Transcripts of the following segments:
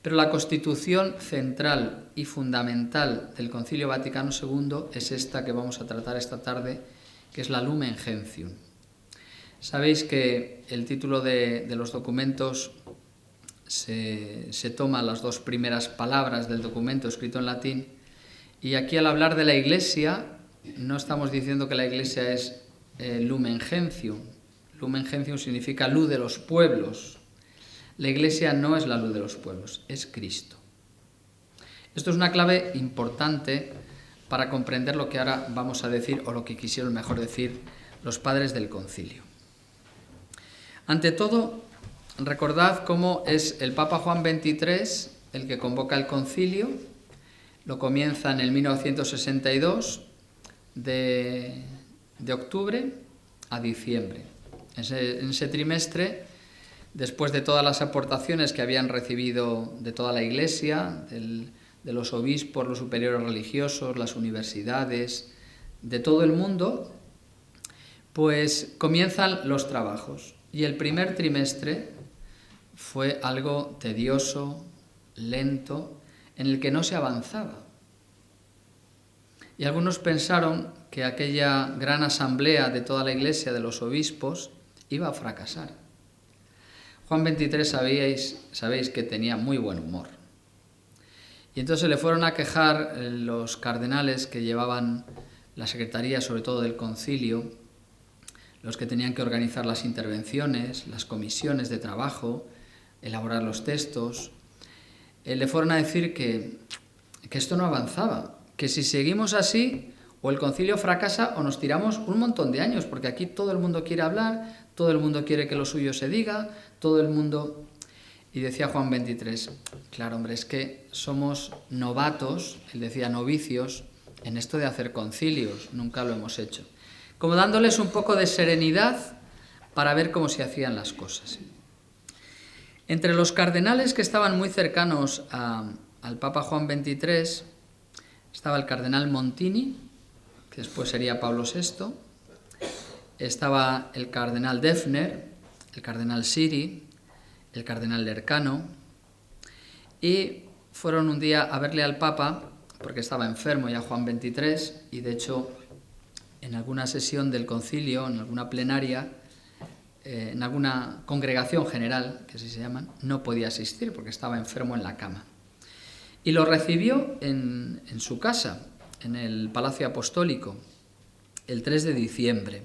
Pero la constitución central y fundamental del Concilio Vaticano II es esta que vamos a tratar esta tarde, que es la Lumen Gentium. Sabéis que el título de los documentos se toma las dos primeras palabras del documento escrito en latín, y aquí al hablar de la Iglesia no estamos diciendo que la Iglesia es Lumen Gentium. Lumen Gentium significa luz de los pueblos. La Iglesia no es la luz de los pueblos, es Cristo. Esto es una clave importante para comprender lo que ahora vamos a decir, o lo que quisieron mejor decir los padres del concilio. Ante todo, recordad cómo es el Papa Juan XXIII el que convoca el concilio. Lo comienza en el 1962, de octubre a diciembre. En ese trimestre, después de todas las aportaciones que habían recibido de toda la Iglesia, de los obispos, los superiores religiosos, las universidades, de todo el mundo, pues comienzan los trabajos. Y el primer trimestre fue algo tedioso, lento, en el que no se avanzaba. Y algunos pensaron que aquella gran asamblea de toda la Iglesia, de los obispos, iba a fracasar. Juan XXIII sabéis que tenía muy buen humor. Y entonces le fueron a quejar los cardenales que llevaban la secretaría, sobre todo del concilio, los que tenían que organizar las intervenciones, las comisiones de trabajo, elaborar los textos. Le fueron a decir que esto no avanzaba, que si seguimos así, o el concilio fracasa o nos tiramos un montón de años, porque aquí todo el mundo quiere hablar, todo el mundo quiere que lo suyo se diga, todo el mundo... Y decía Juan XXIII, claro, hombre, es que somos novatos, él decía novicios, en esto de hacer concilios, nunca lo hemos hecho. Como dándoles un poco de serenidad para ver cómo se hacían las cosas. Entre los cardenales que estaban muy cercanos al Papa Juan XXIII, estaba el cardenal Montini, que después sería Pablo VI, estaba el cardenal Defner, el cardenal Siri, el cardenal Lercano, y fueron un día a verle al Papa, porque estaba enfermo ya Juan XXIII, y de hecho en alguna sesión del concilio, en alguna plenaria, en alguna congregación general, que así se llaman, no podía asistir porque estaba enfermo en la cama. Y lo recibió en su casa, en el Palacio Apostólico, el 3 de diciembre.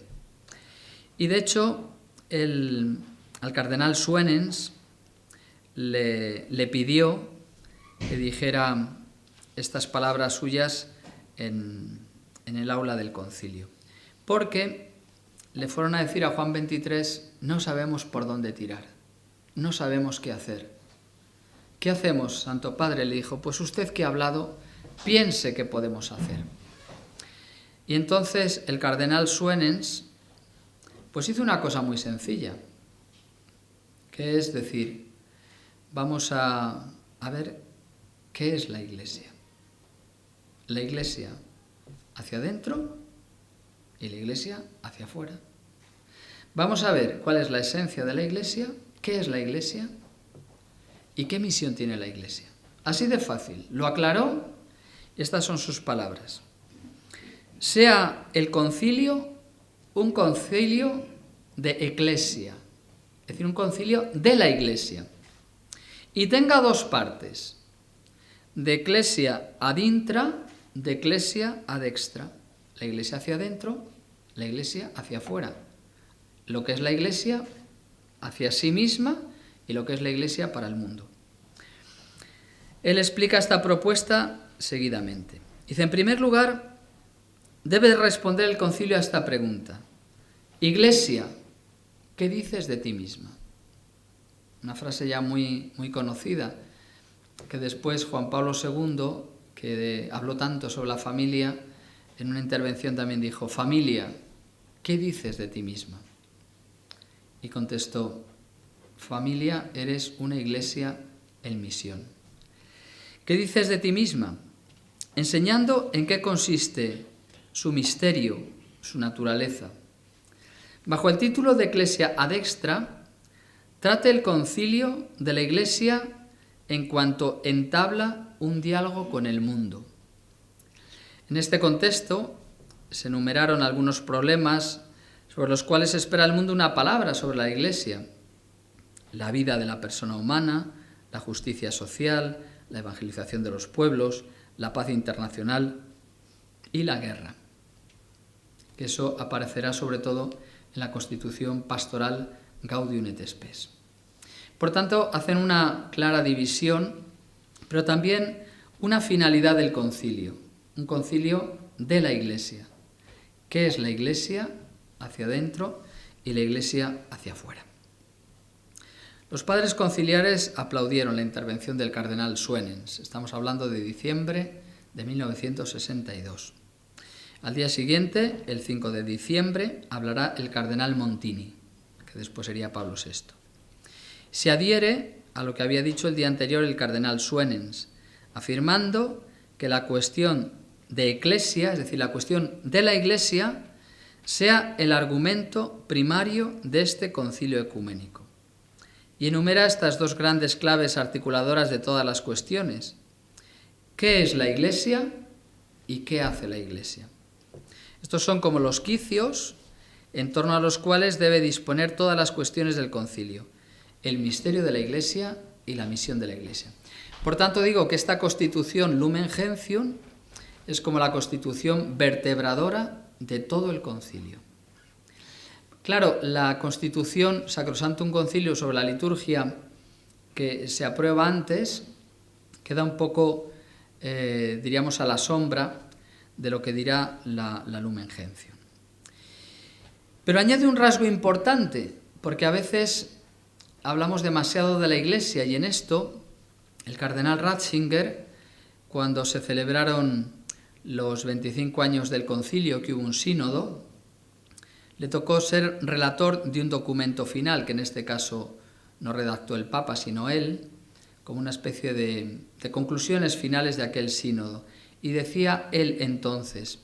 Y de hecho, al cardenal Suenens le pidió que dijera estas palabras suyas en el aula del concilio. Porque le fueron a decir a Juan XXIII, no sabemos por dónde tirar, no sabemos qué hacer. ¿Qué hacemos, Santo Padre? Le dijo, pues usted que ha hablado, piense qué podemos hacer. Y entonces el cardenal Suenens pues hizo una cosa muy sencilla, que es decir, vamos a ver qué es la Iglesia. La Iglesia hacia adentro y la Iglesia hacia afuera. Vamos a ver cuál es la esencia de la Iglesia, qué es la Iglesia y qué misión tiene la Iglesia. Así de fácil. Lo aclaró y estas son sus palabras. Sea el concilio un concilio de eclesia, es decir, un concilio de la Iglesia, y tenga dos partes, de eclesia ad intra, de eclesia ad extra, la Iglesia hacia adentro, la Iglesia hacia afuera, lo que es la Iglesia hacia sí misma y lo que es la Iglesia para el mundo. Él explica esta propuesta seguidamente. Dice, en primer lugar, debe responder el concilio a esta pregunta. Iglesia, ¿qué dices de ti misma? Una frase ya muy conocida, que después Juan Pablo II, que habló tanto sobre la familia, en una intervención también dijo, familia, ¿qué dices de ti misma? Y contestó, familia, eres una iglesia en misión. ¿Qué dices de ti misma? Enseñando en qué consiste su misterio, su naturaleza. Bajo el título de Eclesia ad extra, trata el concilio de la Iglesia en cuanto entabla un diálogo con el mundo. En este contexto se enumeraron algunos problemas sobre los cuales espera el mundo una palabra sobre la Iglesia: la vida de la persona humana, la justicia social, la evangelización de los pueblos, la paz internacional y la guerra. Eso aparecerá sobre todo en la Constitución Pastoral Gaudium et Spes. Por tanto, hacen una clara división, pero también una finalidad del concilio, un concilio de la Iglesia. ¿Qué es la Iglesia hacia adentro y la Iglesia hacia afuera? Los padres conciliares aplaudieron la intervención del cardenal Suenens. Estamos hablando de diciembre de 1962. Al día siguiente, el 5 de diciembre, hablará el cardenal Montini, que después sería Pablo VI. Se adhiere a lo que había dicho el día anterior el cardenal Suenens, afirmando que la cuestión de eclesia, es decir, la cuestión de la Iglesia, sea el argumento primario de este concilio ecuménico. Y enumera estas dos grandes claves articuladoras de todas las cuestiones. ¿Qué es la Iglesia y qué hace la Iglesia? Estos son como los quicios en torno a los cuales debe disponer todas las cuestiones del concilio: el misterio de la Iglesia y la misión de la Iglesia. Por tanto, digo que esta constitución Lumen Gentium es como la constitución vertebradora de todo el concilio. Claro, la constitución Sacrosanctum Concilium sobre la liturgia que se aprueba antes queda un poco, diríamos, a la sombra de lo que dirá la Lumen Gentium. Pero añade un rasgo importante, porque a veces hablamos demasiado de la Iglesia, y en esto el cardenal Ratzinger, cuando se celebraron los 25 años del concilio, que hubo un sínodo, le tocó ser relator de un documento final, que en este caso no redactó el Papa, sino él, como una especie de conclusiones finales de aquel sínodo. Y decía él entonces: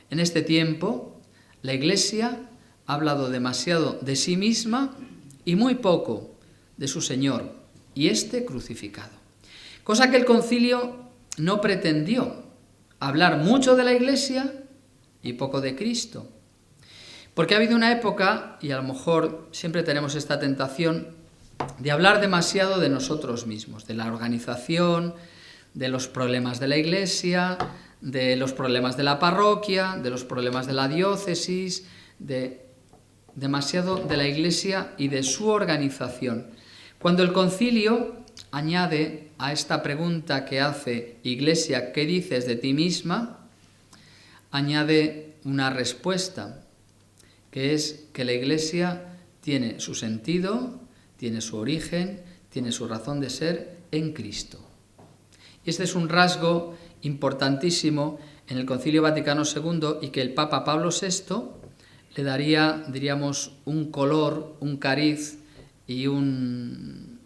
en este tiempo la Iglesia ha hablado demasiado de sí misma y muy poco de su Señor, y este crucificado. Cosa que el concilio no pretendió: hablar mucho de la Iglesia y poco de Cristo. Porque ha habido una época, y a lo mejor siempre tenemos esta tentación, de hablar demasiado de nosotros mismos, de la organización, de los problemas de la Iglesia, de los problemas de la parroquia, de los problemas de la diócesis, demasiado de la Iglesia y de su organización. Cuando el concilio añade a esta pregunta que hace: Iglesia, ¿qué dices de ti misma?, añade una respuesta, que es que la Iglesia tiene su sentido, tiene su origen, tiene su razón de ser en Cristo. Y este es un rasgo importantísimo en el Concilio Vaticano II, y que el Papa Pablo VI le daría, diríamos, un color, un cariz y un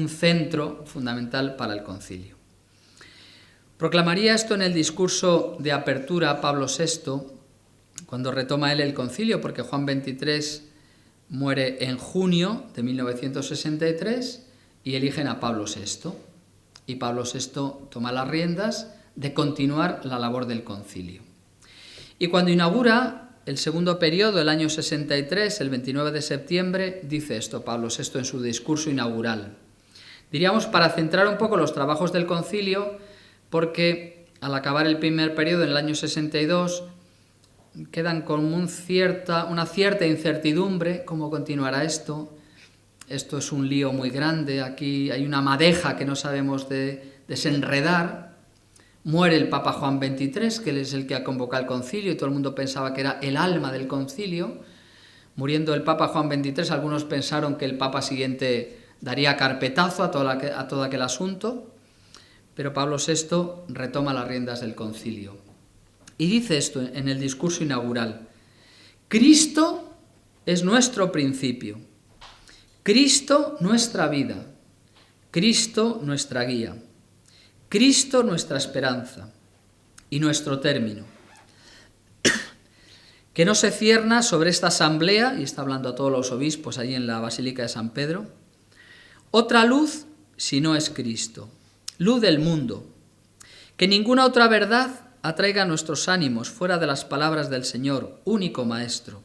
centro fundamental para el concilio. Proclamaría esto en el discurso de apertura Pablo VI, cuando retoma él el concilio, porque Juan XXIII muere en junio de 1963 y eligen a Pablo VI. Y Pablo VI toma las riendas de continuar la labor del concilio. Y cuando inaugura el segundo periodo, el año 63, el 29 de septiembre, dice esto Pablo VI en su discurso inaugural. Diríamos, para centrar un poco los trabajos del concilio, porque al acabar el primer periodo en el año 62, quedan con una cierta incertidumbre: ¿cómo continuará esto? Esto es un lío muy grande, aquí hay una madeja que no sabemos desenredar. Muere el Papa Juan XXIII, que es el que ha convocado el concilio, y todo el mundo pensaba que era el alma del concilio. Muriendo el Papa Juan XXIII, algunos pensaron que el Papa siguiente daría carpetazo a todo aquel asunto, pero Pablo VI retoma las riendas del concilio. Y dice esto en el discurso inaugural: Cristo es nuestro principio, Cristo nuestra vida, Cristo nuestra guía, Cristo nuestra esperanza y nuestro término. Que no se cierna sobre esta asamblea, y está hablando a todos los obispos allí en la Basílica de San Pedro, otra luz si no es Cristo. luz del mundo. Que ninguna otra verdad atraiga nuestros ánimos fuera de las palabras del Señor, único Maestro.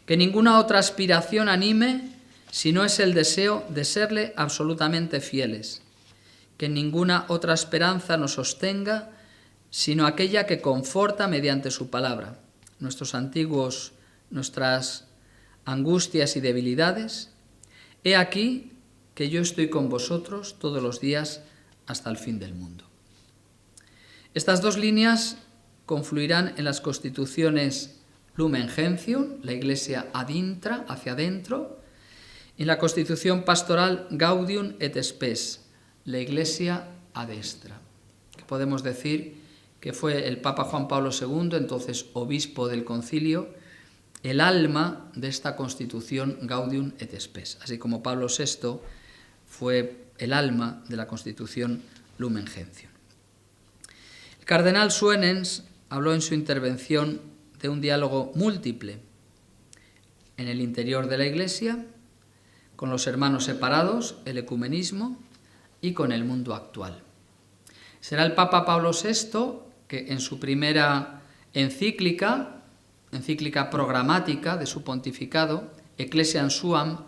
Que ninguna otra aspiración anime si no es el deseo de serle absolutamente fieles. Que ninguna otra esperanza nos sostenga sino aquella que conforta mediante su palabra nuestras angustias y debilidades. He aquí que yo estoy con vosotros todos los días hasta el fin del mundo. Estas dos líneas confluirán en las constituciones Lumen Gentium, la Iglesia ad intra, hacia adentro, y en la constitución pastoral Gaudium et Spes, la Iglesia ad extra, que podemos decir que fue el Papa Juan Pablo II, entonces obispo del concilio, el alma de esta constitución Gaudium et Spes, así como Pablo VI fue el alma de la constitución Lumen Gentium. El cardenal Suenens habló en su intervención de un diálogo múltiple en el interior de la Iglesia, con los hermanos separados, el ecumenismo, y con el mundo actual. Será el Papa Pablo VI que en su primera encíclica programática de su pontificado, Ecclesiam Suam,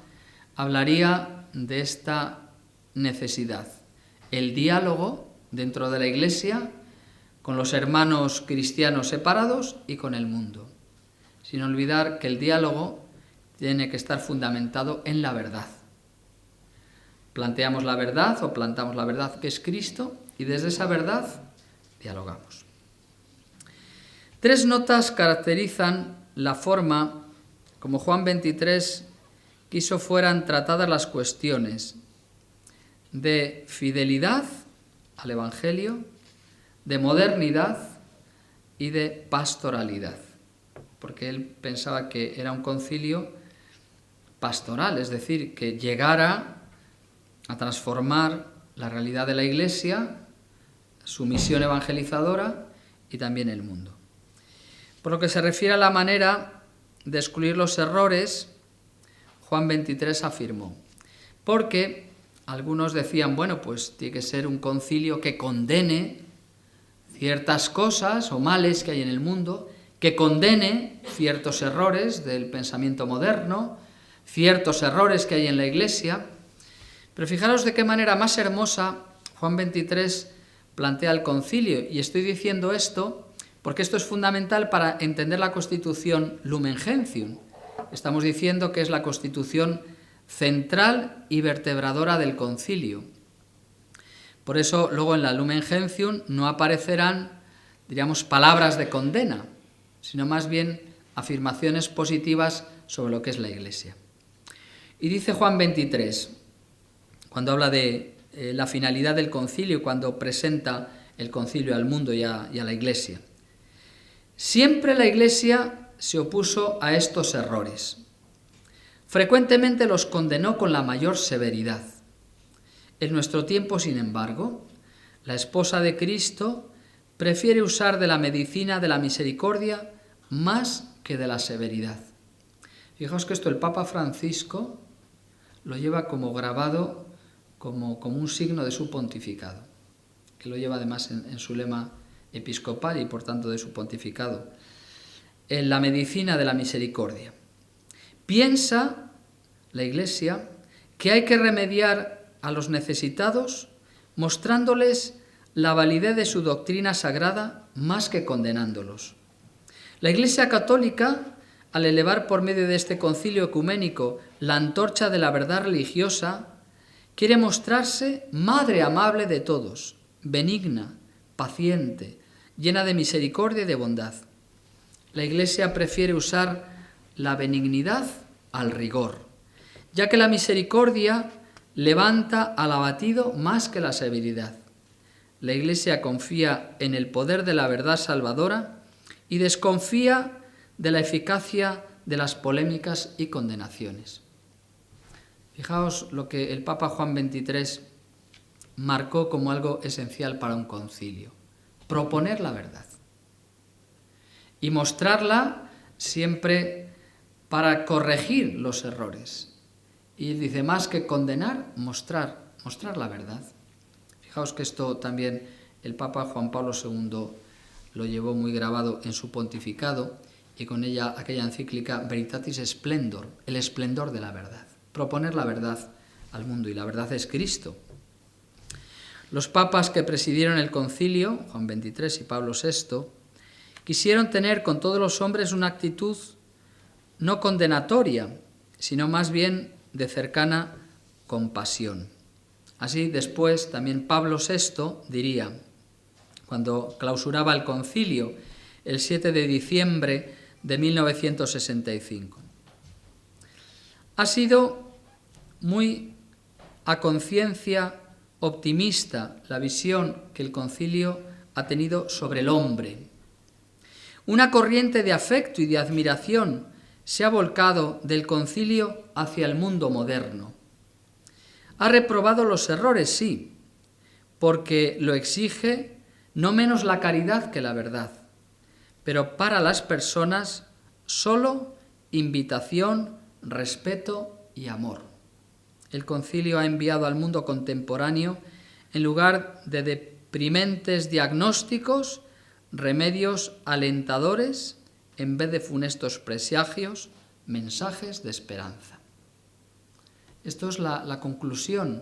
hablaría de esta necesidad, el diálogo dentro de la Iglesia con los hermanos cristianos separados y con el mundo, sin olvidar que el diálogo tiene que estar fundamentado en la verdad. Planteamos la verdad o plantamos la verdad que es Cristo y desde esa verdad dialogamos. 3 notas caracterizan la forma como Juan 23 quiso fueran tratadas las cuestiones de fidelidad al Evangelio, de modernidad y de pastoralidad, porque él pensaba que era un concilio pastoral, es decir, que llegara a transformar la realidad de la Iglesia, su misión evangelizadora y también el mundo. Por lo que se refiere a la manera de excluir los errores, Juan 23 afirmó, porque algunos decían, bueno, pues tiene que ser un concilio que condene ciertas cosas o males que hay en el mundo, que condene ciertos errores del pensamiento moderno, ciertos errores que hay en la Iglesia. Pero fijaros de qué manera más hermosa Juan 23 plantea el concilio, y estoy diciendo esto porque esto es fundamental para entender la constitución Lumen Gentium. Estamos diciendo que es la constitución central y vertebradora del concilio. Por eso luego en la Lumen Gentium no aparecerán, diríamos, palabras de condena, sino más bien afirmaciones positivas sobre lo que es la Iglesia. Y dice Juan 23, cuando habla de la finalidad del concilio y cuando presenta el concilio al mundo y a la Iglesia. Siempre la Iglesia se opuso a estos errores. Frecuentemente los condenó con la mayor severidad. En nuestro tiempo, sin embargo, la esposa de Cristo prefiere usar de la medicina de la misericordia más que de la severidad. Fijaos que esto el Papa Francisco lo lleva como grabado, como un signo de su pontificado, que lo lleva además en su lema episcopal y por tanto de su pontificado, en la medicina de la misericordia. Piensa la Iglesia que hay que remediar a los necesitados mostrándoles la validez de su doctrina sagrada más que condenándolos. La Iglesia Católica, al elevar por medio de este concilio ecuménico la antorcha de la verdad religiosa, quiere mostrarse madre amable de todos, benigna, paciente, llena de misericordia y de bondad. La Iglesia prefiere usar la benignidad al rigor, ya que la misericordia levanta al abatido más que la severidad. La Iglesia confía en el poder de la verdad salvadora y desconfía de la eficacia de las polémicas y condenaciones. Fijaos lo que el Papa Juan XXIII marcó como algo esencial para un concilio: proponer la verdad y mostrarla siempre para corregir los errores. Y él dice, más que condenar, mostrar la verdad. Fijaos que esto también el Papa Juan Pablo II lo llevó muy grabado en su pontificado y con ella aquella encíclica Veritatis Splendor, el esplendor de la verdad. Proponer la verdad al mundo, y la verdad es Cristo. Los papas que presidieron el concilio, Juan XXIII y Pablo VI, quisieron tener con todos los hombres una actitud no condenatoria, sino más bien de cercana compasión. Así después también Pablo VI diría, cuando clausuraba el concilio el 7 de diciembre de 1965. Ha sido muy a conciencia optimista la visión que el concilio ha tenido sobre el hombre. Una corriente de afecto y de admiración se ha volcado del concilio hacia el mundo moderno. Ha reprobado los errores, sí, porque lo exige no menos la caridad que la verdad, pero para las personas solo invitación, respeto y amor. El concilio ha enviado al mundo contemporáneo, en lugar de deprimentes diagnósticos, remedios alentadores, en vez de funestos presagios, mensajes de esperanza. Esto es la conclusión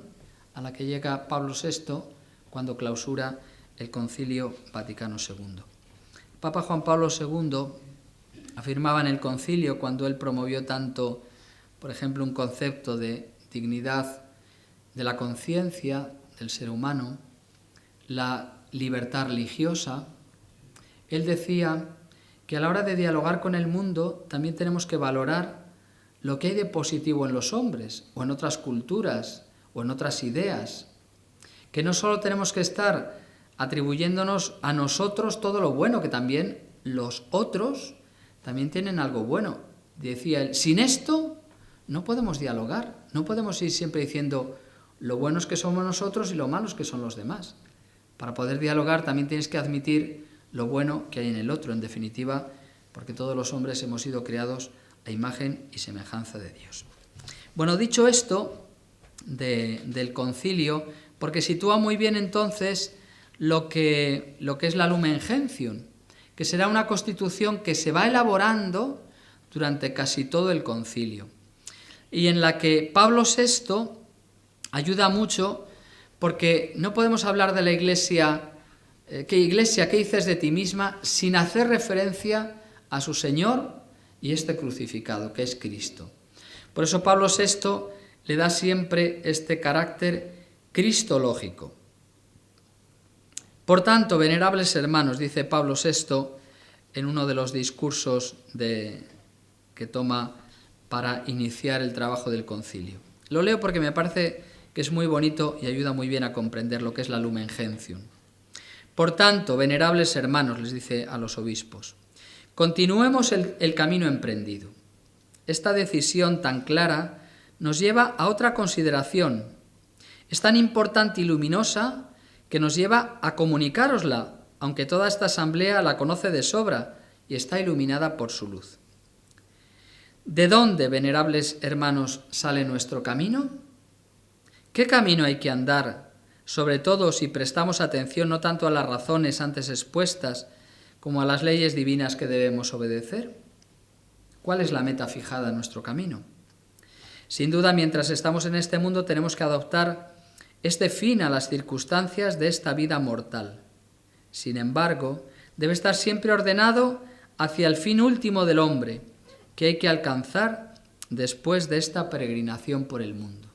a la que llega Pablo VI cuando clausura el Concilio Vaticano II. Papa Juan Pablo II afirmaba en el concilio, cuando él promovió tanto, por ejemplo, un concepto de dignidad de la conciencia del ser humano, la libertad religiosa, él decía que a la hora de dialogar con el mundo también tenemos que valorar lo que hay de positivo en los hombres, o en otras culturas, o en otras ideas, que no solo tenemos que estar atribuyéndonos a nosotros todo lo bueno, que también los otros también tienen algo bueno. Decía él, sin esto no podemos dialogar, no podemos ir siempre diciendo lo buenos que somos nosotros y lo malos que son los demás. Para poder dialogar también tienes que admitir lo bueno que hay en el otro, en definitiva, porque todos los hombres hemos sido creados a imagen y semejanza de Dios. Bueno, dicho esto del concilio, porque sitúa muy bien entonces lo que es la Lumen Gentium, que será una constitución que se va elaborando durante casi todo el concilio, y en la que Pablo VI ayuda mucho, porque no podemos hablar de la Iglesia, ¿qué dices de ti misma?, sin hacer referencia a su Señor y este crucificado, que es Cristo. Por eso Pablo VI le da siempre este carácter cristológico. Por tanto, venerables hermanos, dice Pablo VI en uno de los discursos que toma para iniciar el trabajo del concilio. Lo leo porque me parece que es muy bonito y ayuda muy bien a comprender lo que es la Lumen Gentium. Por tanto, venerables hermanos, les dice a los obispos, continuemos el camino emprendido. Esta decisión tan clara nos lleva a otra consideración. Es tan importante y luminosa que nos lleva a comunicárosla, aunque toda esta asamblea la conoce de sobra y está iluminada por su luz. ¿De dónde, venerables hermanos, sale nuestro camino? ¿Qué camino hay que andar, sobre todo si prestamos atención no tanto a las razones antes expuestas como a las leyes divinas que debemos obedecer? ¿Cuál es la meta fijada en nuestro camino? Sin duda, mientras estamos en este mundo tenemos que adoptar este fin a las circunstancias de esta vida mortal. Sin embargo, debe estar siempre ordenado hacia el fin último del hombre, que hay que alcanzar después de esta peregrinación por el mundo.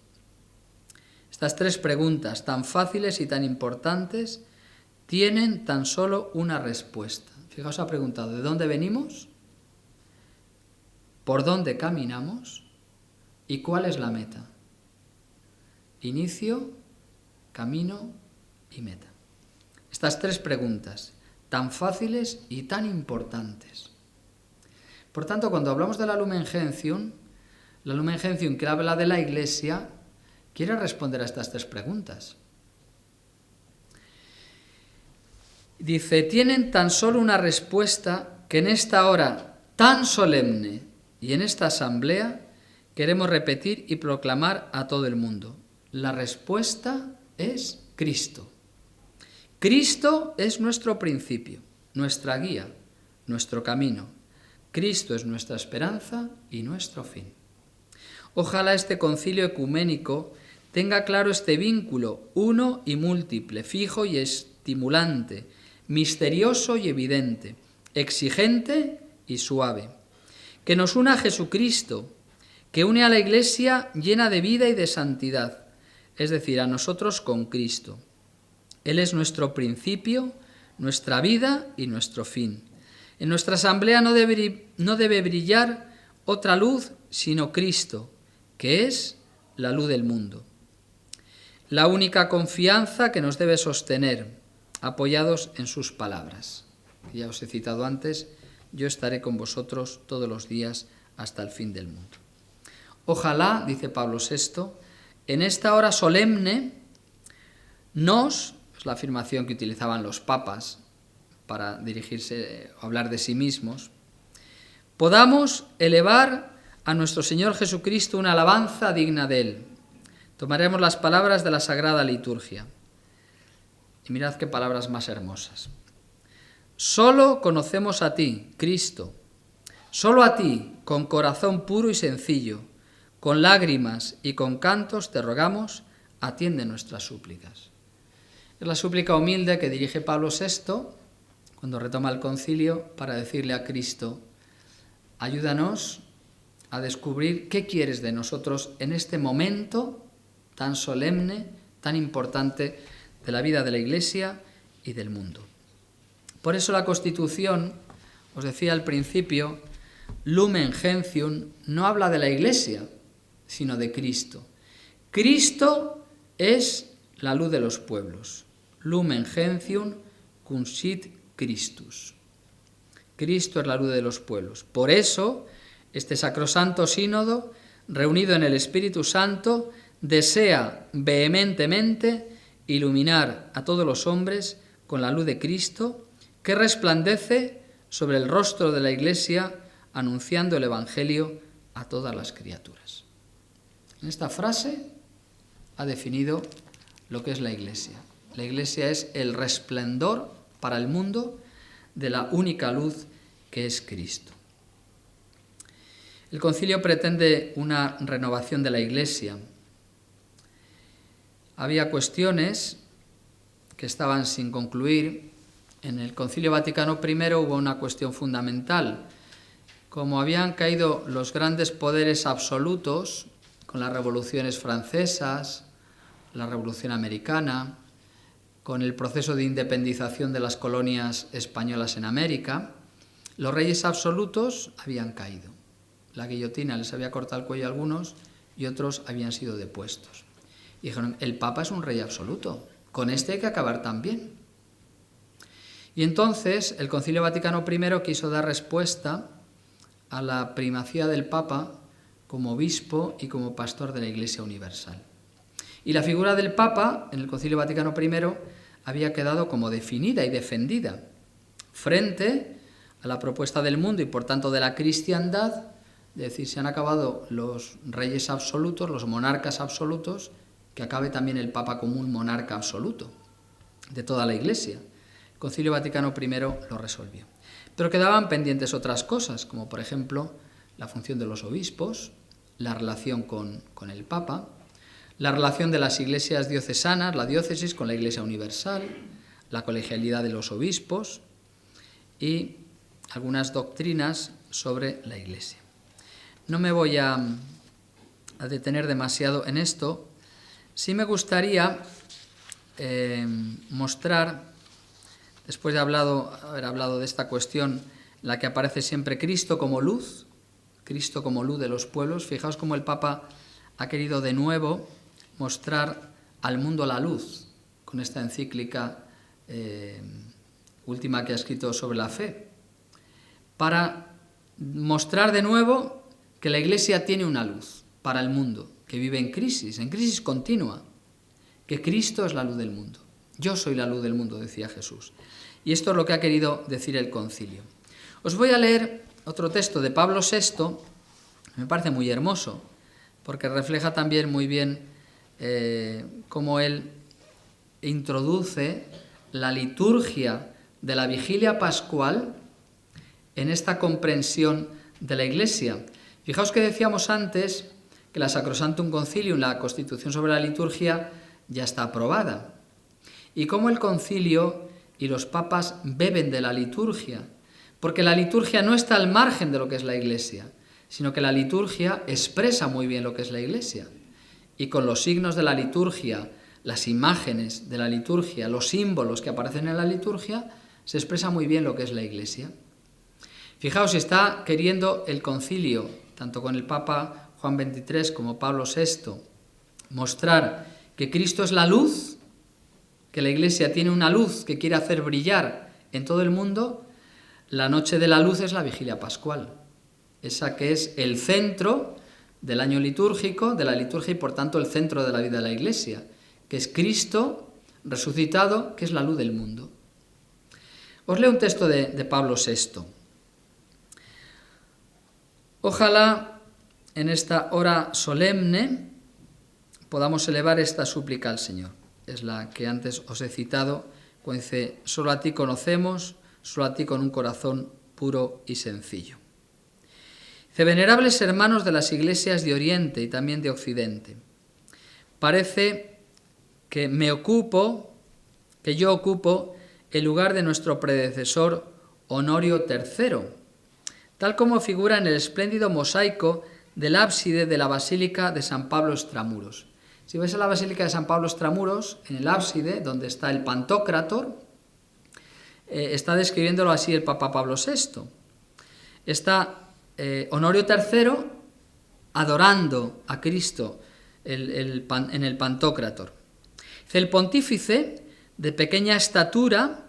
Estas tres preguntas, tan fáciles y tan importantes, tienen tan solo una respuesta. Fijaos, ha preguntado, ¿de dónde venimos? ¿Por dónde caminamos? ¿Y cuál es la meta? Inicio, camino y meta. Estas tres preguntas, tan fáciles y tan importantes. Por tanto, cuando hablamos de la Lumen Gentium que habla de la Iglesia, quiere responder a estas tres preguntas. Dice, tienen tan solo una respuesta que en esta hora tan solemne y en esta asamblea queremos repetir y proclamar a todo el mundo. La respuesta es Cristo. Cristo es nuestro principio, nuestra guía, nuestro camino. Cristo es nuestra esperanza y nuestro fin. Ojalá este concilio ecuménico tenga claro este vínculo uno y múltiple, fijo y estimulante, misterioso y evidente, exigente y suave, que nos una a Jesucristo, que une a la Iglesia llena de vida y de santidad, es decir, a nosotros con Cristo. Él es nuestro principio, nuestra vida y nuestro fin. En nuestra asamblea no debe brillar otra luz sino Cristo, que es la luz del mundo. La única confianza que nos debe sostener, apoyados en sus palabras. Ya os he citado antes, yo estaré con vosotros todos los días hasta el fin del mundo. Ojalá, dice Pablo VI, en esta hora solemne es la afirmación que utilizaban los papas para dirigirse o hablar de sí mismos, podamos elevar a nuestro Señor Jesucristo una alabanza digna de Él. Tomaremos las palabras de la Sagrada Liturgia. Y mirad qué palabras más hermosas. Solo conocemos a ti, Cristo. Solo a ti, con corazón puro y sencillo, con lágrimas y con cantos, te rogamos, atiende nuestras súplicas. Es la súplica humilde que dirige Pablo VI cuando retoma el concilio para decirle a Cristo, ayúdanos a descubrir qué quieres de nosotros en este momento tan solemne, tan importante de la vida de la Iglesia y del mundo. Por eso la Constitución, os decía al principio, Lumen Gentium, no habla de la Iglesia, sino de Cristo. Cristo es la luz de los pueblos. Lumen Gentium cum sit Christus. Cristo es la luz de los pueblos. Por eso, este sacrosanto sínodo, reunido en el Espíritu Santo, desea vehementemente iluminar a todos los hombres con la luz de Cristo, que resplandece sobre el rostro de la Iglesia, anunciando el Evangelio a todas las criaturas. En esta frase ha definido lo que es la Iglesia. La Iglesia es el resplandor para el mundo de la única luz que es Cristo. El concilio pretende una renovación de la Iglesia. Había cuestiones que estaban sin concluir. En el Concilio Vaticano I hubo una cuestión fundamental. Como habían caído los grandes poderes absolutos con las revoluciones francesas, la Revolución Americana, con el proceso de independización de las colonias españolas en América, los reyes absolutos habían caído. La guillotina les había cortado el cuello a algunos y otros habían sido depuestos. Y dijeron, el Papa es un rey absoluto, con este hay que acabar también. Y entonces el Concilio Vaticano I quiso dar respuesta a la primacía del Papa como obispo y como pastor de la Iglesia Universal. Y la figura del Papa en el Concilio Vaticano I había quedado como definida y defendida frente a la propuesta del mundo y por tanto de la cristiandad, de decir, se han acabado los reyes absolutos, los monarcas absolutos, que acabe también el Papa como un monarca absoluto de toda la Iglesia. El Concilio Vaticano I lo resolvió. Pero quedaban pendientes otras cosas, como por ejemplo la función de los obispos, la relación con el Papa, la relación de las iglesias diocesanas, la diócesis con la Iglesia Universal, la colegialidad de los obispos y algunas doctrinas sobre la Iglesia. No me voy a detener demasiado en esto. Sí me gustaría mostrar, después de haber hablado de esta cuestión, en la que aparece siempre Cristo como luz de los pueblos. Fijaos cómo el Papa ha querido de nuevo mostrar al mundo la luz con esta encíclica última que ha escrito sobre la fe, para mostrar de nuevo que la Iglesia tiene una luz para el mundo, que vive en crisis continua, que Cristo es la luz del mundo. Yo soy la luz del mundo, decía Jesús. Y esto es lo que ha querido decir el concilio. Os voy a leer otro texto de Pablo VI, me parece muy hermoso, porque refleja también muy bien cómo él introduce la liturgia de la vigilia pascual en esta comprensión de la Iglesia. Fijaos que decíamos antes que la Sacrosanctum Concilium, la Constitución sobre la liturgia, ya está aprobada. Y cómo el concilio y los papas beben de la liturgia, porque la liturgia no está al margen de lo que es la Iglesia, sino que la liturgia expresa muy bien lo que es la Iglesia. Y con los signos de la liturgia, las imágenes de la liturgia, los símbolos que aparecen en la liturgia, se expresa muy bien lo que es la Iglesia. Fijaos, está queriendo el concilio, tanto con el Papa Juan XXIII como Pablo VI, mostrar que Cristo es la luz, que la Iglesia tiene una luz que quiere hacer brillar en todo el mundo. La noche de la luz es la vigilia pascual, esa que es el centro del año litúrgico, de la liturgia y por tanto el centro de la vida de la Iglesia, que es Cristo resucitado, que es la luz del mundo. Os leo un texto de Pablo VI. Ojalá en esta hora solemne podamos elevar esta súplica al Señor. Es la que antes os he citado, cuando dice: solo a ti conocemos, solo a ti con un corazón puro y sencillo. Dice: venerables hermanos de las iglesias de Oriente y también de Occidente, parece que yo ocupo el lugar de nuestro predecesor Honorio III, tal como figura en el espléndido mosaico del ábside de la Basílica de San Pablo Extramuros. Si vais a la Basílica de San Pablo Extramuros, en el ábside, donde está el Pantocrátor, está describiéndolo así el Papa Pablo VI. Está Honorio III adorando a Cristo en el Pantocrátor. El pontífice, de pequeña estatura,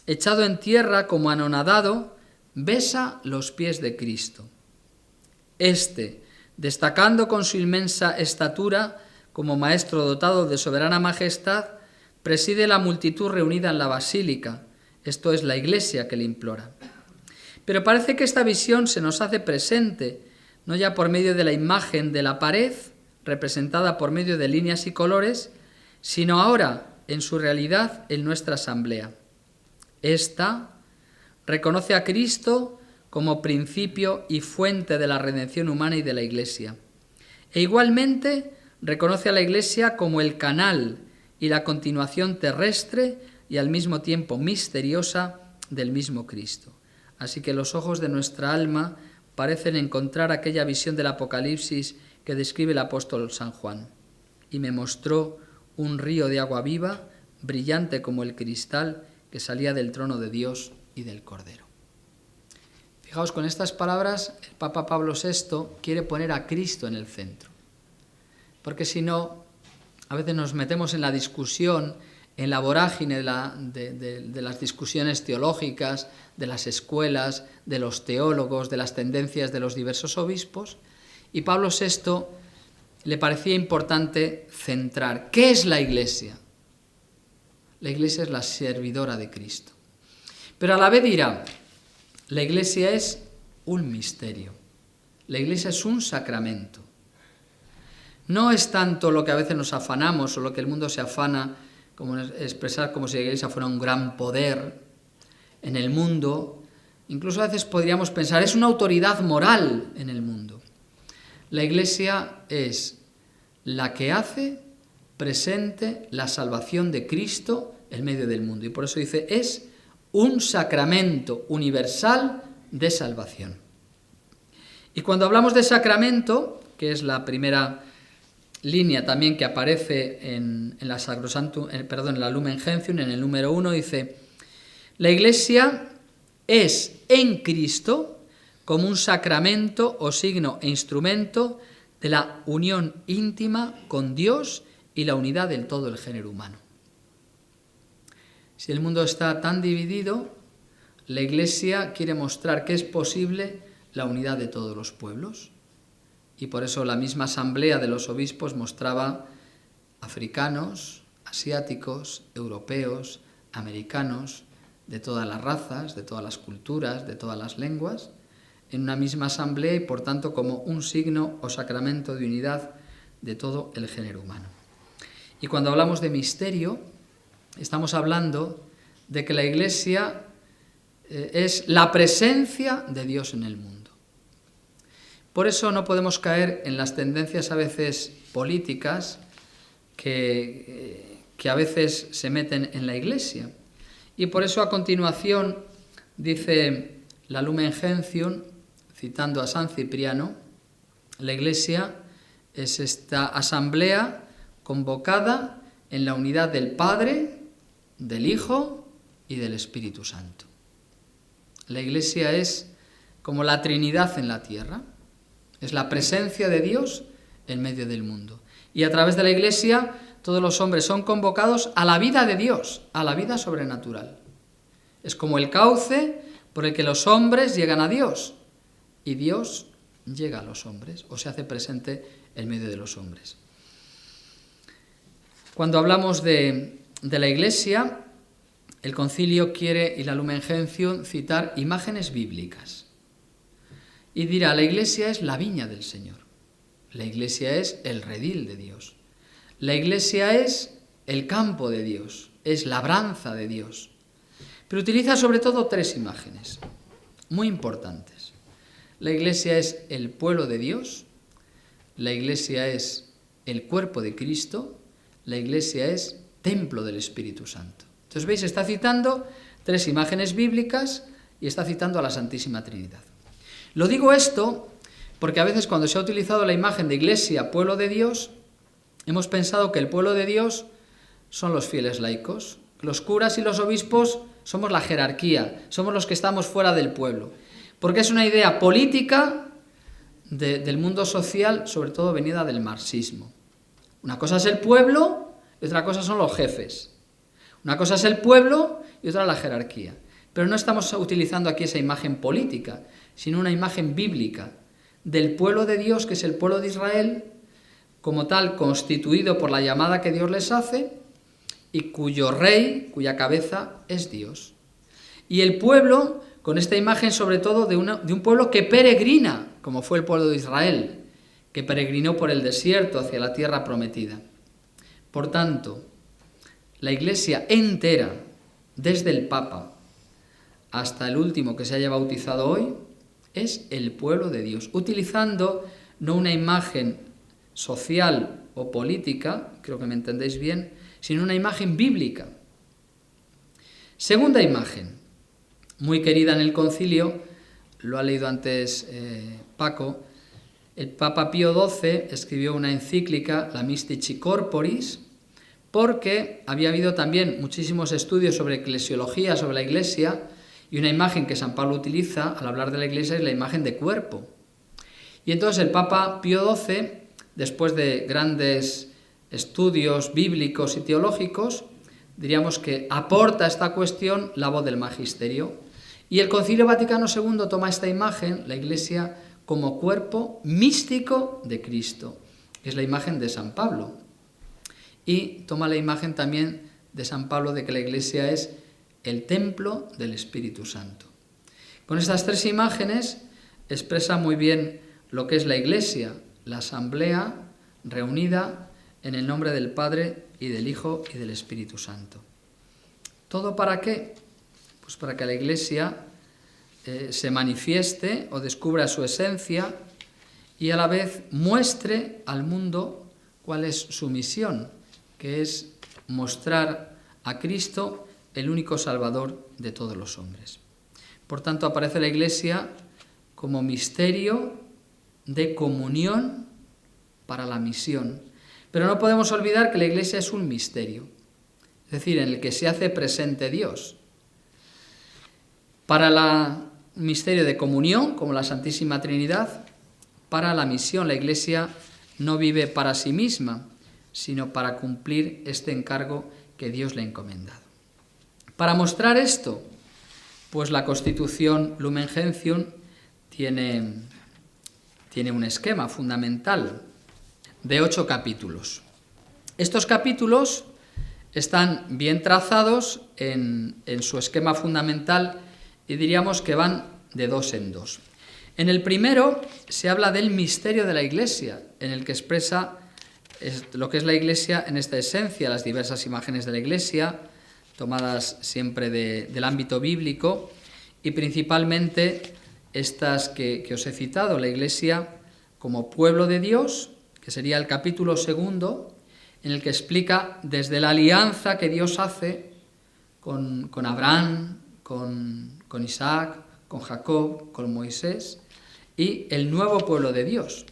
echado en tierra como anonadado, besa los pies de Cristo. Este, destacando con su inmensa estatura, como maestro dotado de soberana majestad, preside la multitud reunida en la basílica, esto es la Iglesia que le implora. Pero parece que esta visión se nos hace presente, no ya por medio de la imagen de la pared, representada por medio de líneas y colores, sino ahora, en su realidad, en nuestra asamblea. Esta reconoce a Cristo como principio y fuente de la redención humana y de la Iglesia. E igualmente reconoce a la Iglesia como el canal y la continuación terrestre y al mismo tiempo misteriosa del mismo Cristo. Así que los ojos de nuestra alma parecen encontrar aquella visión del Apocalipsis que describe el apóstol San Juan. Y me mostró un río de agua viva, brillante como el cristal, que salía del trono de Dios y del Cordero. Fijaos, con estas palabras el Papa Pablo VI quiere poner a Cristo en el centro. Porque si no, a veces nos metemos en la discusión, en la vorágine de las discusiones teológicas, de las escuelas, de los teólogos, de las tendencias de los diversos obispos, y Pablo VI le parecía importante centrar. ¿Qué es la Iglesia? La Iglesia es la servidora de Cristo. Pero a la vez dirá, la Iglesia es un misterio, la Iglesia es un sacramento. No es tanto lo que a veces nos afanamos o lo que el mundo se afana, como expresar como si la Iglesia fuera un gran poder en el mundo. Incluso a veces podríamos pensar, es una autoridad moral en el mundo. La Iglesia es la que hace presente la salvación de Cristo en medio del mundo. Y por eso dice, es un sacramento universal de salvación. Y cuando hablamos de sacramento, que es la primera línea también que aparece en la Sacrosanctum, en la Lumen Gentium, en el número 1, dice: la Iglesia es en Cristo como un sacramento o signo e instrumento de la unión íntima con Dios y la unidad del todo el género humano. Si el mundo está tan dividido, la Iglesia quiere mostrar que es posible la unidad de todos los pueblos. Y por eso la misma asamblea de los obispos mostraba africanos, asiáticos, europeos, americanos, de todas las razas, de todas las culturas, de todas las lenguas, en una misma asamblea y por tanto como un signo o sacramento de unidad de todo el género humano. Y cuando hablamos de misterio, estamos hablando de que la Iglesia es la presencia de Dios en el mundo. Por eso no podemos caer en las tendencias a veces políticas que a veces se meten en la Iglesia. Y por eso a continuación dice la Lumen Gentium, citando a San Cipriano, la Iglesia es esta asamblea convocada en la unidad del Padre, del Hijo y del Espíritu Santo. La Iglesia es como la Trinidad en la tierra, es la presencia de Dios en medio del mundo. Y a través de la Iglesia todos los hombres son convocados a la vida de Dios, a la vida sobrenatural. Es como el cauce por el que los hombres llegan a Dios y Dios llega a los hombres o se hace presente en medio de los hombres. Cuando hablamos de la Iglesia, el Concilio quiere, y la Lumen Gentium, citar imágenes bíblicas. Y dirá, la Iglesia es la viña del Señor. La Iglesia es el redil de Dios. La Iglesia es el campo de Dios, es labranza de Dios. Pero utiliza sobre todo 3 imágenes muy importantes. La Iglesia es el pueblo de Dios, la Iglesia es el cuerpo de Cristo, la Iglesia es templo del Espíritu Santo. Entonces, ¿veis? Está citando 3 imágenes bíblicas y está citando a la Santísima Trinidad. Lo digo esto porque a veces cuando se ha utilizado la imagen de Iglesia, pueblo de Dios, hemos pensado que el pueblo de Dios son los fieles laicos. Los curas y los obispos somos la jerarquía, somos los que estamos fuera del pueblo. Porque es una idea política del mundo social, sobre todo venida del marxismo. Una cosa es el pueblo y otra cosa son los jefes. Una cosa es el pueblo y otra la jerarquía. Pero no estamos utilizando aquí esa imagen política, sino una imagen bíblica del pueblo de Dios, que es el pueblo de Israel, como tal constituido por la llamada que Dios les hace y cuyo rey, cuya cabeza es Dios. Y el pueblo, con esta imagen sobre todo de un pueblo que peregrina, como fue el pueblo de Israel, que peregrinó por el desierto hacia la tierra prometida. Por tanto, la Iglesia entera, desde el Papa hasta el último que se haya bautizado hoy, es el pueblo de Dios, utilizando no una imagen social o política, creo que me entendéis bien, sino una imagen bíblica. Segunda imagen, muy querida en el concilio, lo ha leído antes Paco, el Papa Pío XII escribió una encíclica, la Mystici Corporis, porque había habido también muchísimos estudios sobre eclesiología, sobre la Iglesia, y una imagen que San Pablo utiliza al hablar de la Iglesia es la imagen de cuerpo. Y entonces el Papa Pío XII, después de grandes estudios bíblicos y teológicos, diríamos que aporta a esta cuestión la voz del magisterio. Y el Concilio Vaticano II toma esta imagen, la Iglesia, como cuerpo místico de Cristo, que es la imagen de San Pablo. Y toma la imagen también de San Pablo de que la Iglesia es el templo del Espíritu Santo. Con estas 3 imágenes expresa muy bien lo que es la Iglesia, la asamblea reunida en el nombre del Padre y del Hijo y del Espíritu Santo. ¿Todo para qué? Pues para que la Iglesia se manifieste o descubra su esencia y a la vez muestre al mundo cuál es su misión, que es mostrar a Cristo el único Salvador de todos los hombres. Por tanto, aparece la Iglesia como misterio de comunión para la misión. Pero no podemos olvidar que la Iglesia es un misterio, es decir, en el que se hace presente Dios. Para el misterio de comunión, como la Santísima Trinidad, para la misión, la Iglesia no vive para sí misma, sino para cumplir este encargo que Dios le ha encomendado. Para mostrar esto, pues la Constitución Lumen Gentium tiene un esquema fundamental de 8 capítulos. Estos capítulos están bien trazados en su esquema fundamental y diríamos que van de 2 en 2. En el primero se habla del misterio de la Iglesia, en el que expresa lo que es la Iglesia en esta esencia, las diversas imágenes de la Iglesia, tomadas siempre del ámbito bíblico, y principalmente estas que os he citado, la Iglesia como pueblo de Dios, que sería el capítulo 2, en el que explica desde la alianza que Dios hace con Abraham, con Isaac, con Jacob, con Moisés, y el nuevo pueblo de Dios.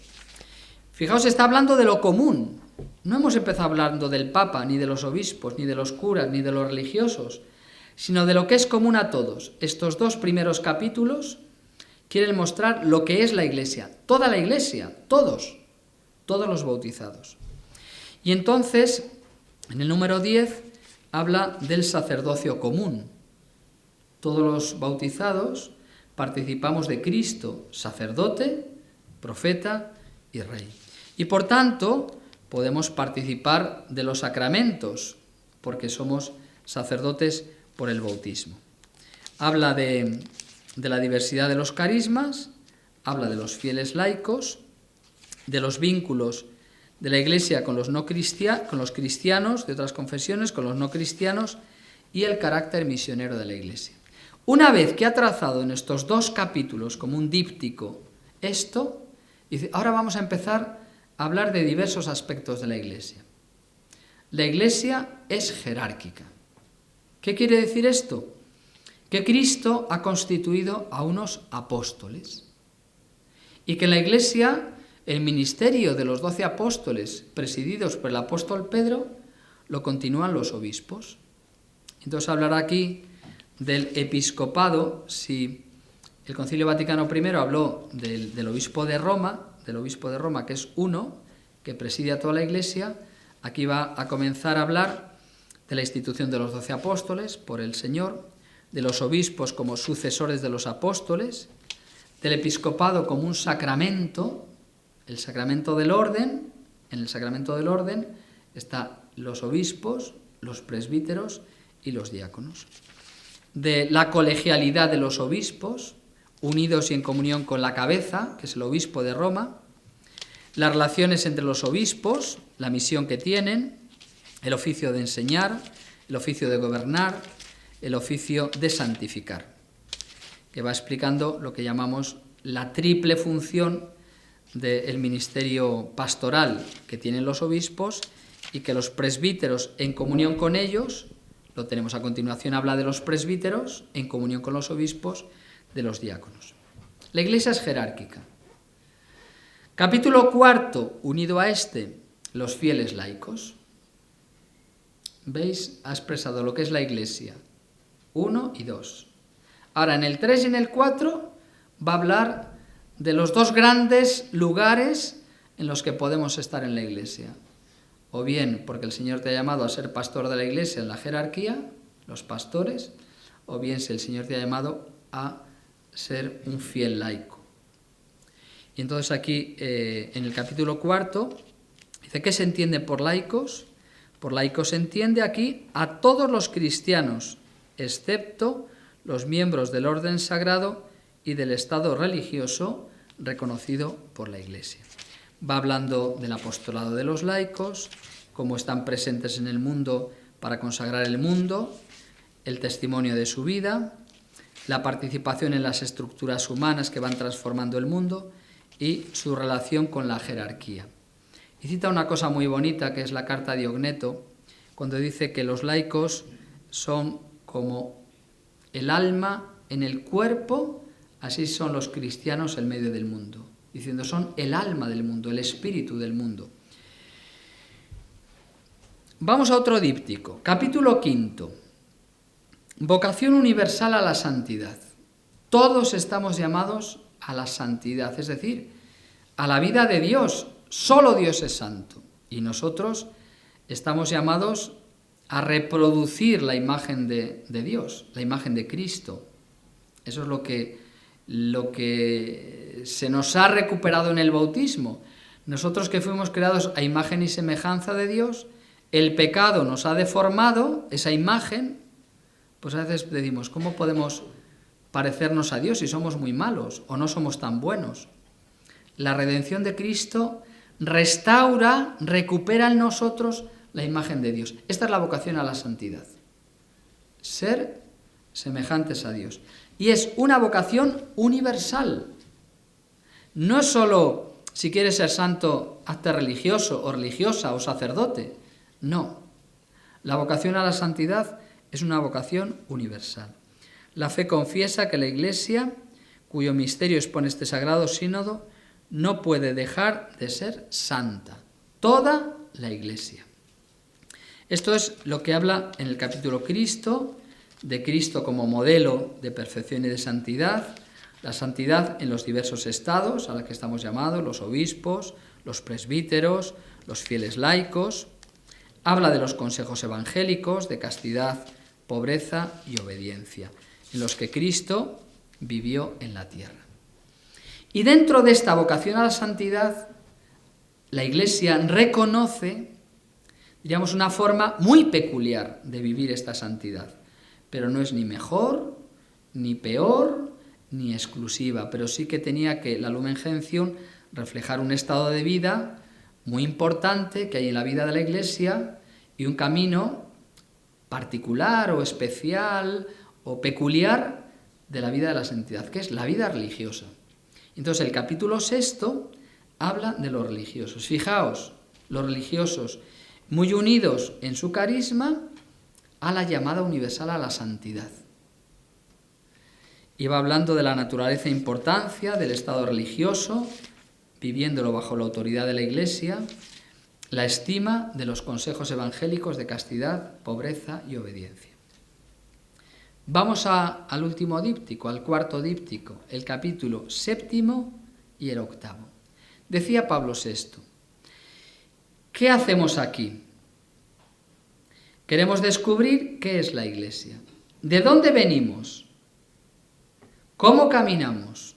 Fijaos, está hablando de lo común. No hemos empezado hablando del Papa, ni de los obispos, ni de los curas, ni de los religiosos, sino de lo que es común a todos. Estos 2 primeros capítulos quieren mostrar lo que es la Iglesia, toda la Iglesia, todos los bautizados. Y entonces, en el número 10, habla del sacerdocio común. Todos los bautizados participamos de Cristo, sacerdote, profeta y rey. Y por tanto, podemos participar de los sacramentos, porque somos sacerdotes por el bautismo. Habla de la diversidad de los carismas, habla de los fieles laicos, de los vínculos de la Iglesia con los cristianos de otras confesiones, con los no cristianos, y el carácter misionero de la Iglesia. Una vez que ha trazado en estos 2 capítulos como un díptico esto, dice, ahora vamos a empezar a hablar de diversos aspectos de la Iglesia. La Iglesia es jerárquica. ¿Qué quiere decir esto? Que Cristo ha constituido a unos apóstoles y que en la Iglesia el ministerio de los 12 apóstoles presididos por el apóstol Pedro lo continúan los obispos. Entonces hablará aquí del episcopado. Si el Concilio Vaticano I habló del obispo de Roma, que es uno, que preside a toda la Iglesia, aquí va a comenzar a hablar de la institución de los 12 apóstoles por el Señor, de los obispos como sucesores de los apóstoles, del episcopado como un sacramento, el sacramento del orden. En el sacramento del orden están los obispos, los presbíteros y los diáconos. De la colegialidad de los obispos, unidos y en comunión con la cabeza, que es el obispo de Roma, las relaciones entre los obispos, la misión que tienen, el oficio de enseñar, el oficio de gobernar, el oficio de santificar, que va explicando lo que llamamos la triple función del ministerio pastoral que tienen los obispos y que los presbíteros en comunión con ellos, lo tenemos a continuación, habla de los presbíteros en comunión con los obispos, de los diáconos. La Iglesia es jerárquica. Capítulo 4, unido a este, los fieles laicos. ¿Veis? Ha expresado lo que es la Iglesia, 1 y 2. Ahora, en el 3 y en el 4 va a hablar de los 2 grandes lugares en los que podemos estar en la Iglesia. O bien porque el Señor te ha llamado a ser pastor de la Iglesia en la jerarquía, los pastores, o bien si el Señor te ha llamado a ser un fiel laico. Y entonces aquí, en el capítulo 4, dice, ¿qué se entiende por laicos? Por laicos se entiende aquí a todos los cristianos, excepto los miembros del orden sagrado y del estado religioso reconocido por la Iglesia. Va hablando del apostolado de los laicos, cómo están presentes en el mundo para consagrar el mundo, el testimonio de su vida, la participación en las estructuras humanas que van transformando el mundo y su relación con la jerarquía. Y cita una cosa muy bonita que es la carta de Diogneto, cuando dice que los laicos son como el alma en el cuerpo, así son los cristianos en medio del mundo. Diciendo, son el alma del mundo, el espíritu del mundo. Vamos a otro díptico. Capítulo 5. Vocación universal a la santidad. Todos estamos llamados a la santidad, es decir, a la vida de Dios. Solo Dios es santo. Y nosotros estamos llamados a reproducir la imagen de Dios, la imagen de Cristo. Eso es lo que se nos ha recuperado en el bautismo. Nosotros que fuimos creados a imagen y semejanza de Dios, el pecado nos ha deformado esa imagen, pues a veces decimos, ¿cómo podemos parecernos a Dios si somos muy malos o no somos tan buenos? La redención de Cristo restaura, recupera en nosotros la imagen de Dios. Esta es la vocación a la santidad. ser semejantes a Dios. Y es una vocación universal. No es solo si quieres ser santo, hazte religioso o religiosa o sacerdote. No. La vocación a la santidad es una vocación universal. La fe confiesa que la Iglesia, cuyo misterio expone este sagrado sínodo, no puede dejar de ser santa. Toda la Iglesia. Esto es lo que habla en el capítulo Cristo, de Cristo como modelo de perfección y de santidad, la santidad en los diversos estados a los que estamos llamados, los obispos, los presbíteros, los fieles laicos. Habla de los consejos evangélicos, de castidad, pobreza y obediencia, en los que Cristo vivió en la tierra. Y dentro de esta vocación a la santidad, la Iglesia reconoce, diríamos, una forma muy peculiar de vivir esta santidad, pero no es ni mejor, ni peor, ni exclusiva, pero sí que tenía que la Lumen Gentium reflejar un estado de vida muy importante que hay en la vida de la Iglesia y un camino particular o especial o peculiar de la vida de la santidad, que es la vida religiosa. Entonces el capítulo 6 habla de los religiosos. Fijaos, los religiosos muy unidos en su carisma a la llamada universal a la santidad. Y va hablando de la naturaleza e importancia del estado religioso, viviéndolo bajo la autoridad de la Iglesia, la estima de los consejos evangélicos de castidad, pobreza y obediencia. Vamos al último díptico, al cuarto díptico, el capítulo 7 y el 8. Decía Pablo VI, ¿qué hacemos aquí? Queremos descubrir qué es la Iglesia, de dónde venimos, cómo caminamos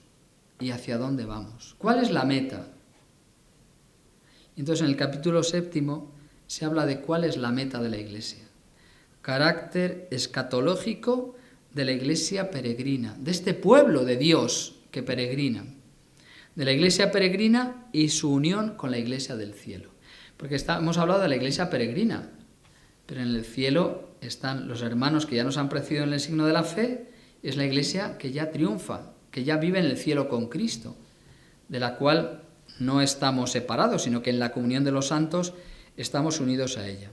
y hacia dónde vamos, cuál es la meta. Entonces en el capítulo 7 se habla de cuál es la meta de la Iglesia. Carácter escatológico de la Iglesia peregrina, de este pueblo de Dios que peregrina, de la Iglesia peregrina y su unión con la Iglesia del cielo. Porque hemos hablado de la Iglesia peregrina, pero en el cielo están los hermanos que ya nos han precedido en el signo de la fe, es la Iglesia que ya triunfa, que ya vive en el cielo con Cristo, de la cual no estamos separados, sino que en la comunión de los santos estamos unidos a ella.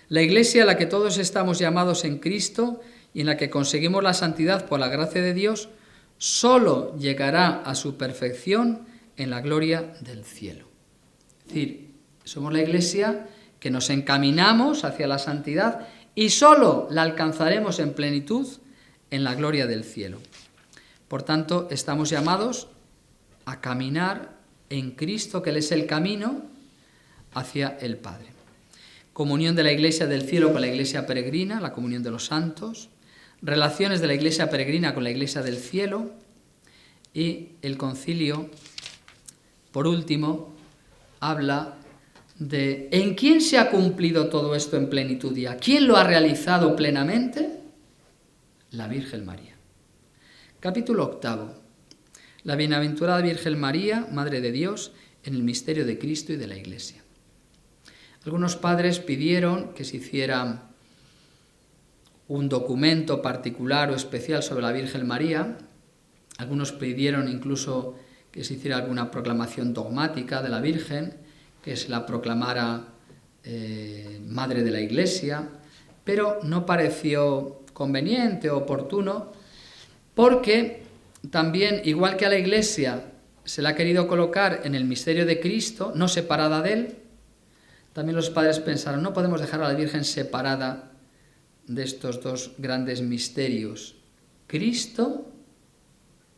La Iglesia a la que todos estamos llamados en Cristo y en la que conseguimos la santidad por la gracia de Dios, solo llegará a su perfección en la gloria del cielo. Es decir, somos la Iglesia que nos encaminamos hacia la santidad y solo la alcanzaremos en plenitud en la gloria del cielo. Por tanto, estamos llamados a caminar en Cristo, que Él es el camino hacia el Padre. Comunión de la Iglesia del cielo con la Iglesia peregrina, la comunión de los santos, relaciones de la Iglesia peregrina con la Iglesia del cielo y el concilio, por último, habla de ¿en quién se ha cumplido todo esto en plenitud ya? ¿Quién lo ha realizado plenamente? La Virgen María. Capítulo 8. La bienaventurada Virgen María, Madre de Dios, en el misterio de Cristo y de la Iglesia. Algunos padres pidieron que se hiciera un documento particular o especial sobre la Virgen María. Algunos pidieron incluso que se hiciera alguna proclamación dogmática de la Virgen, que se la proclamara Madre de la Iglesia, pero no pareció conveniente o oportuno, porque también, igual que a la Iglesia se la ha querido colocar en el misterio de Cristo, no separada de Él, también los padres pensaron, no podemos dejar a la Virgen separada de estos dos grandes misterios, Cristo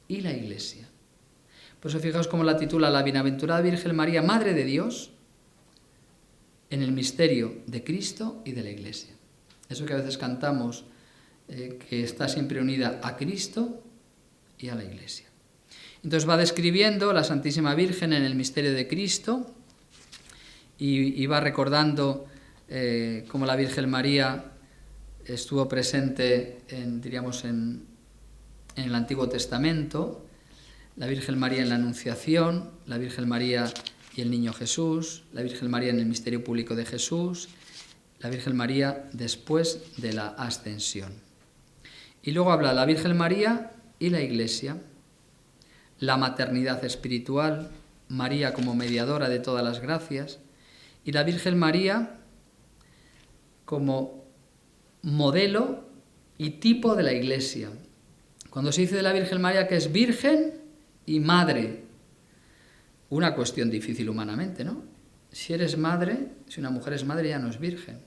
y la Iglesia. Por eso fijaos cómo la titula la Bienaventurada Virgen María, Madre de Dios, en el misterio de Cristo y de la Iglesia. Eso que a veces cantamos, que está siempre unida a Cristo y a la Iglesia. Entonces va describiendo la Santísima Virgen en el misterio de Cristo y va recordando cómo la Virgen María estuvo presente en el Antiguo Testamento, la Virgen María en la Anunciación, la Virgen María y el Niño Jesús, la Virgen María en el misterio público de Jesús la Virgen María después de la ascensión. Y luego habla la Virgen María y la Iglesia, la maternidad espiritual, María como mediadora de todas las gracias, y la Virgen María como modelo y tipo de la Iglesia. Cuando se dice de la Virgen María que es virgen y madre, una cuestión difícil humanamente, ¿no? Si eres madre, si una mujer es madre ya no es virgen.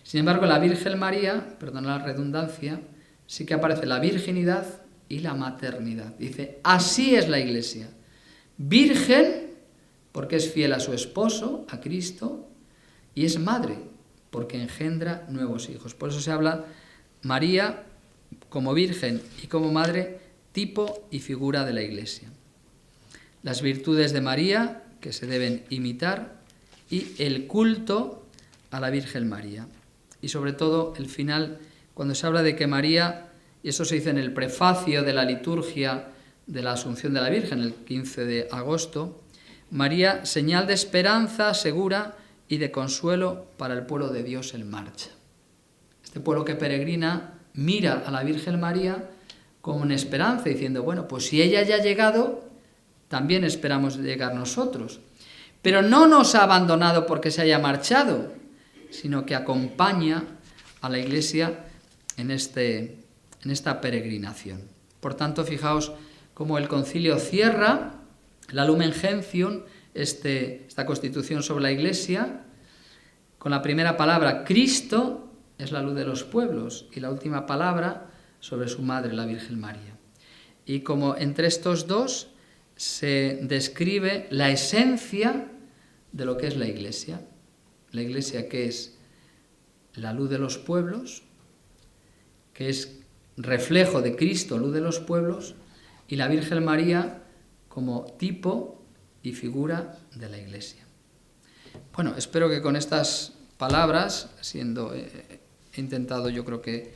Sin embargo, la Virgen María, perdona la redundancia, sí que aparece la virginidad y la maternidad. Dice, así es la Iglesia. Virgen, porque es fiel a su esposo, a Cristo, y es madre, porque engendra nuevos hijos. Por eso se habla María como virgen y como madre, tipo y figura de la Iglesia. Las virtudes de María, que se deben imitar, y el culto a la Virgen María. Y sobre todo el final, cuando se habla de que María, y eso se dice en el prefacio de la liturgia de la Asunción de la Virgen, el 15 de agosto, María, señal de esperanza segura y de consuelo para el pueblo de Dios en marcha. Este pueblo que peregrina mira a la Virgen María como una esperanza, diciendo, bueno, pues si ella ya ha llegado, también esperamos llegar nosotros. Pero no nos ha abandonado porque se haya marchado, sino que acompaña a la Iglesia en esta peregrinación. Por tanto, fijaos cómo el concilio cierra la Lumen Gentium, esta constitución sobre la Iglesia, con la primera palabra, Cristo es la luz de los pueblos, y la última palabra sobre su madre, la Virgen María. Y como entre estos dos se describe la esencia de lo que es la Iglesia. La Iglesia que es la luz de los pueblos, que es reflejo de Cristo, luz de los pueblos, y la Virgen María como tipo y figura de la Iglesia. Bueno, espero que con estas palabras, he intentado yo creo que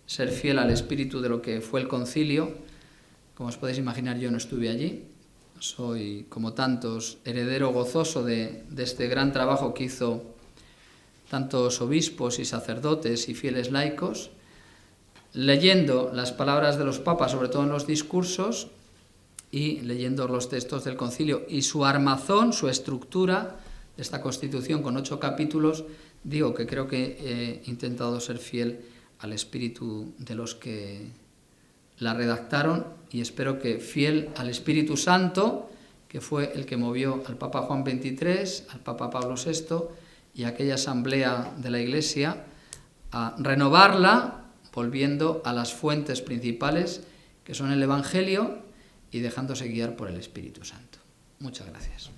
ser fiel al espíritu de lo que fue el concilio. Como os podéis imaginar, yo no estuve allí. Soy, como tantos, heredero gozoso de este gran trabajo que hizo tantos obispos y sacerdotes y fieles laicos, leyendo las palabras de los papas, sobre todo en los discursos, y leyendo los textos del concilio y su armazón, su estructura, de esta Constitución con 8 capítulos, digo que creo que he intentado ser fiel al espíritu de los que la redactaron, y espero que fiel al Espíritu Santo, que fue el que movió al Papa Juan XXIII, al Papa Pablo VI y a aquella asamblea de la Iglesia, a renovarla volviendo a las fuentes principales, que son el Evangelio, y dejándose guiar por el Espíritu Santo. Muchas gracias.